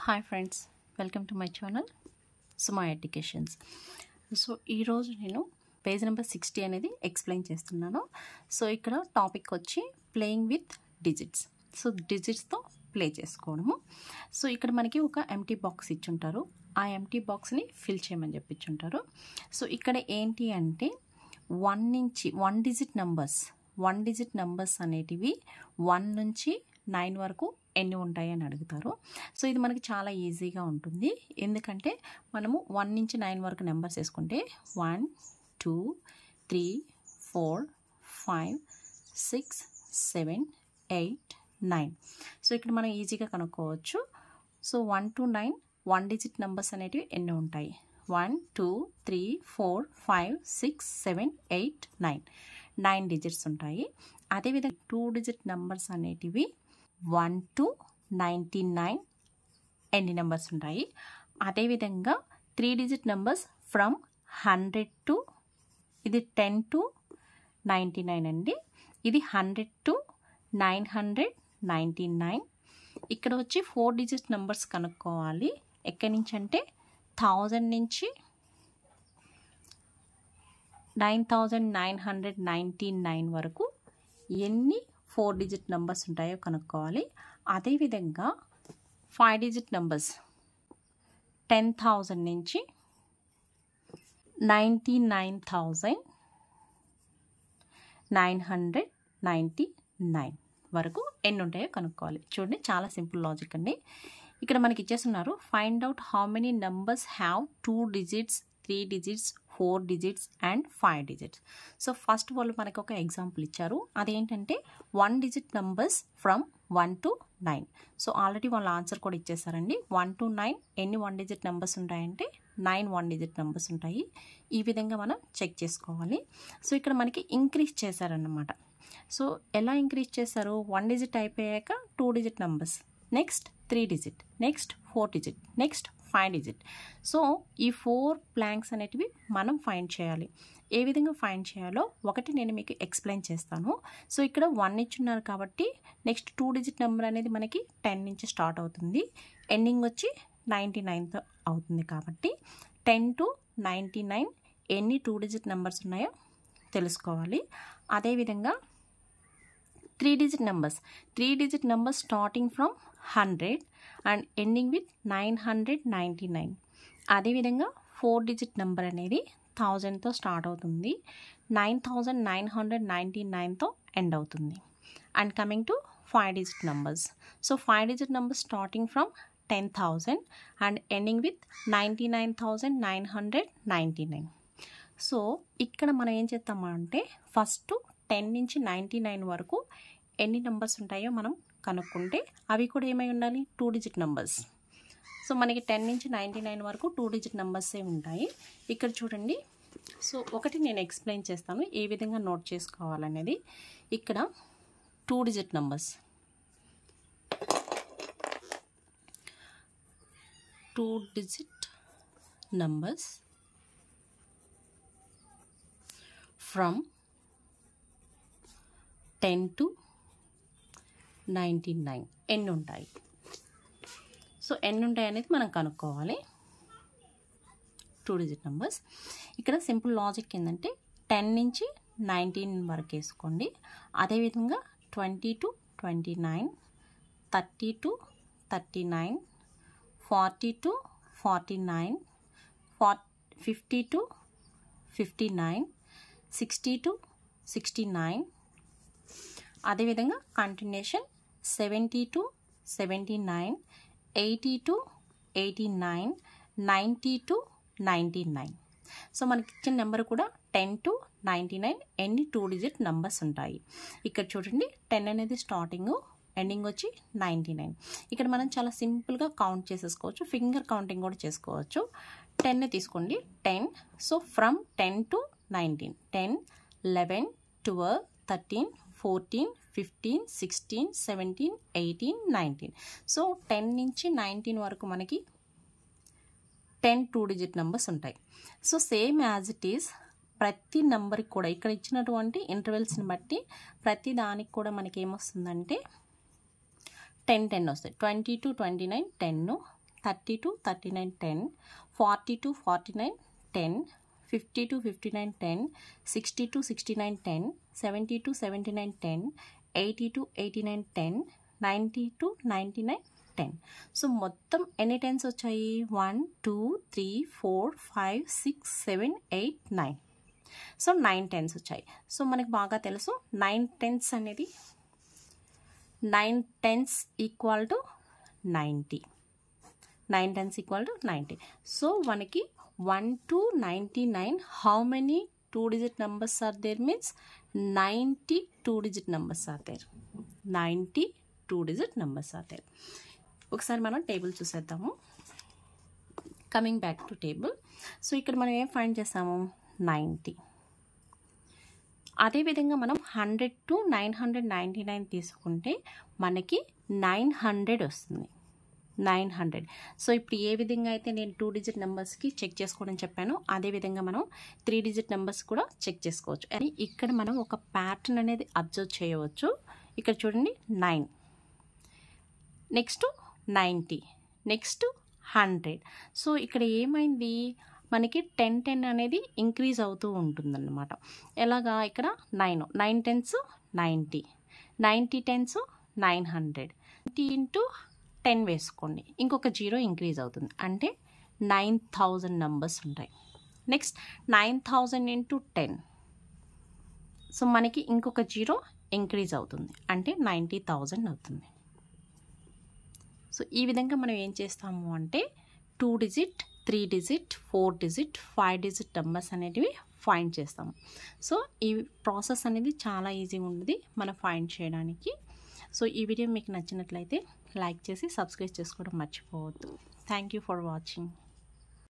Hi friends, welcome to my channel Suma educations. So ఈరోజు నేను page number 60 అనేది explain చేస్తున్నాను. సో ఇక్కడ టాపిక్ వచ్చి ప్లేయింగ్ విత్ డిజిట్స్. సో డిజిట్స్తో ప్లే చేసుకోవడము. సో ఇక్కడ మనకి ఒక ఎంటీ బాక్స్ ఇచ్చుంటారు. ఆ ఎంటీ బాక్స్ని ఫిల్ చేయమని చెప్పించుంటారు. సో ఇక్కడ ఏంటి అంటే 1 నుంచి 1 డిజిట్ నెంబర్స్ అనేటివి 1 నుంచి 9 వరకు ఎన్ని ఉంటాయి అని అడుగుతారు. సో ఇది మనకి చాలా ఈజీగా ఉంటుంది. ఎందుకంటే మనము 1 నుంచి 9 వరకు నెంబర్స్ వేసుకుంటే 1 2 3 4 5 6 7 8 9. సో ఇక్కడ మనం ఈజీగా కనుక్కోవచ్చు. సో 1 to 9 1 డిజిట్ నెంబర్స్ అనేటివి ఎన్ని ఉంటాయి? 1 2 3 4 5 6 7 8 9 డిజిట్స్ ఉంటాయి. అదేవిధంగా 2 డిజిట్ నెంబర్స్ అనేటివి 1 to 99 ఎన్ని నెంబర్స్ ఉంటాయి? అదేవిధంగా 3 డిజిట్ నెంబర్స్ ఫ్రమ్ 100 to ఇది 10 to 99 అండి. ఇది 100 to 999. ఇక్కడ వచ్చి 4 డిజిట్ నెంబర్స్ కనుక్కోవాలి. ఎక్కడి నుంచి అంటే 1000 నుంచి 9999 వరకు ఎన్ని 4 డిజిట్ నెంబర్స్ ఉంటాయో కనుక్కోవాలి. అదేవిధంగా 5 డిజిట్ నెంబర్స్ 10,000 నుంచి 99,999 వరకు ఎన్ని ఉంటాయో కనుక్కోవాలి. చూడండి, చాలా సింపుల్ లాజిక్ అండి. ఇక్కడ మనకి ఇచ్చేస్తున్నారు, find out how many numbers have 2 digits 3 digits 4 digits and 5 digits. So first వాళ్ళు మనకు ఒక ఎగ్జాంపుల్ ఇచ్చారు. అదేంటంటే 1 digit numbers from 1 to 9. So already వాళ్ళ ఆన్సర్ కూడా ఇచ్చేసారండి. 1 to 9 ఎన్ని 1 డిజిట్ నెంబర్స్ ఉంటాయంటే 9 1 డిజిట్ నెంబర్స్ ఉంటాయి. ఈ విధంగా మనం చెక్ చేసుకోవాలి. సో ఇక్కడ మనకి ఇంక్రీజ్ చేశారన్నమాట. సో ఎలా ఇంక్రీజ్ చేశారు? 1 డిజిట్ అయిపోయాక 2 digit numbers, next 3 digit, next 4 digit, next 5 digit. So ఈ 4 బ్లాంక్స్ అనేటివి మనం ఫైండ్ చేయాలి. ఏ విధంగా ఫైండ్ చేయాలో ఒకటి నేను మీకు ఎక్స్ప్లెయిన్ చేస్తాను. సో ఇక్కడ 1 ఇచ్చున్నారు కాబట్టి నెక్స్ట్ 2 డిజిట్ నెంబర్ అనేది మనకి 10 నుంచి స్టార్ట్ అవుతుంది. ఎండింగ్ వచ్చి 99తో అవుతుంది. కాబట్టి 10 to 99 ఎన్ని 2 డిజిట్ నెంబర్స్ ఉన్నాయో తెలుసుకోవాలి. అదేవిధంగా 3 digit numbers starting from 100 and ending with 999. అదేవిధంగా 4 డిజిట్ నెంబర్ అనేది 1000తో స్టార్ట్ అవుతుంది, 9999తో ఎండ్ అవుతుంది. And coming to 5 digit numbers. So 5 digit numbers starting from 10,000 and ending with 99,999. So ఇక్కడ మనం ఏం చేస్తామంటే ఫస్ట్ 10 నుంచి 99 వరకు ఎన్ని నెంబర్స్ ఉంటాయో మనం కనుక్కుంటే అవి కూడా ఏమై ఉండాలి? 2 డిజిట్ నెంబర్స్. సో మనకి 10 నుంచి 99 వరకు 2 డిజిట్ నెంబర్సే ఉంటాయి. ఇక్కడ చూడండి, సో ఒకటి నేను ఎక్స్ప్లెయిన్ చేస్తాను ఏ విధంగా నోట్ చేసుకోవాలనేది. ఇక్కడ 2 డిజిట్ నెంబర్స్ ఫ్రమ్ 10 to 99 ఎన్ని ఉంటాయి? సో ఎన్ని ఉంటాయి అనేది మనం కనుక్కోవాలి. 2 డిజిట్ నెంబర్స్. ఇక్కడ సింపుల్ లాజిక్ ఏంటంటే 10 నుంచి 19 వరకు వేసుకోండి. అదేవిధంగా 20 to 29, 30 to 39, 40 to 49, 50 to 59, 60 to 69. అదేవిధంగా continuation 70 to 79, 80 to 89, 90 to 99. So మనకి ఇచ్చిన నెంబర్ కూడా 10 to 99 ఎన్ని 2 డిజిట్ నెంబర్స్ ఉంటాయి. ఇక్కడ చూడండి, 10 అనేది స్టార్టింగ్, ఎండింగ్ వచ్చి 99. ఇక్కడ మనం చాలా సింపుల్గా కౌంట్ చేసేసుకోవచ్చు, ఫింగర్ కౌంటింగ్ కూడా చేసుకోవచ్చు. 10 తీసుకోండి, 10. So from 10 to 19, 10 11 12 13 14 15 16 17 18 19. సో 10 నుంచి 19 వరకు మనకి 10 2 డిజిట్ నెంబర్స్ ఉంటాయి. So same as it is ప్రతి నెంబర్కి కూడా ఇక్కడ ఇచ్చినటువంటి ఇంటర్వెల్స్ని బట్టి ప్రతి దానికి కూడా మనకి ఏమొస్తుందంటే 10 10 వస్తాయి. 20 to 29 10, 32 39 10, 42 49 10, 52 59 10, 62 69 10, 72 79 10, 82 89 10, 92 99 10. సో మొత్తం ఎన్ని టెన్స్ వచ్చాయి? 1 2 3 4 5 6 7 8 9. సో 9 టెన్స్ వచ్చాయి. సో మనకి బాగా తెలుసు 9 టెన్స్ అనేది 9 tens equal to 90. 9 tens equal to 90. So మనకి 1 to 99 how many 2-digit numbers are there means 90 2-digit numbers are there. 90 2-digit numbers are there. ఒకసారి మనం టేబుల్ చూసేద్దాము. Coming back to table. So ఇక్కడ మనం ఏం ఫైండ్ చేస్తాము? 90. అదేవిధంగా మనం 100 to 999 తీసుకుంటే మనకి 900 వస్తుంది. 900. సో ఇప్పుడు ఏ విధంగా అయితే నేను 2-digit నెంబర్స్కి చెక్ చేసుకోవడం చెప్పాను, అదేవిధంగా మనం 3-digit నెంబర్స్ కూడా చెక్ చేసుకోవచ్చు. అని ఇక్కడ మనం ఒక ప్యాటర్న్ అనేది అబ్జర్వ్ చేయవచ్చు. ఇక్కడ చూడండి 9, నెక్స్ట్ 90, నెక్స్ట్ 100. సో ఇక్కడ ఏమైంది? మనకి 10 10 అనేది ఇంక్రీజ్ అవుతూ ఉంటుందన్నమాట. ఎలాగా? ఇక్కడ 9 టెన్స్ 90, 90 టెన్స్ 900, 90 into 10 వేసుకోండి, ఇంకొక 0 ఇంక్రీజ్ అవుతుంది, అంటే 9000 నెంబర్స్ ఉంటాయి. నెక్స్ట్ 9000 into 10, సో మనకి ఇంకొక 0 ఇంక్రీజ్ అవుతుంది, అంటే 90,000 అవుతుంది. సో ఈ విధంగా మనం ఏం చేస్తాము అంటే 2-digit 3-digit 4-digit 5-digit numbers అనేటివి ఫైండ్ చేస్తాము. సో ఈ ప్రాసెస్ అనేది చాలా ఈజీగా ఉంది మనం ఫైండ్ చేయడానికి. సో ఈ వీడియో మీకు నచ్చినట్లయితే లైక్ చేసి సబ్స్క్రైబ్ చేసుకోవడం మర్చిపోవద్దు. Thank you for watching.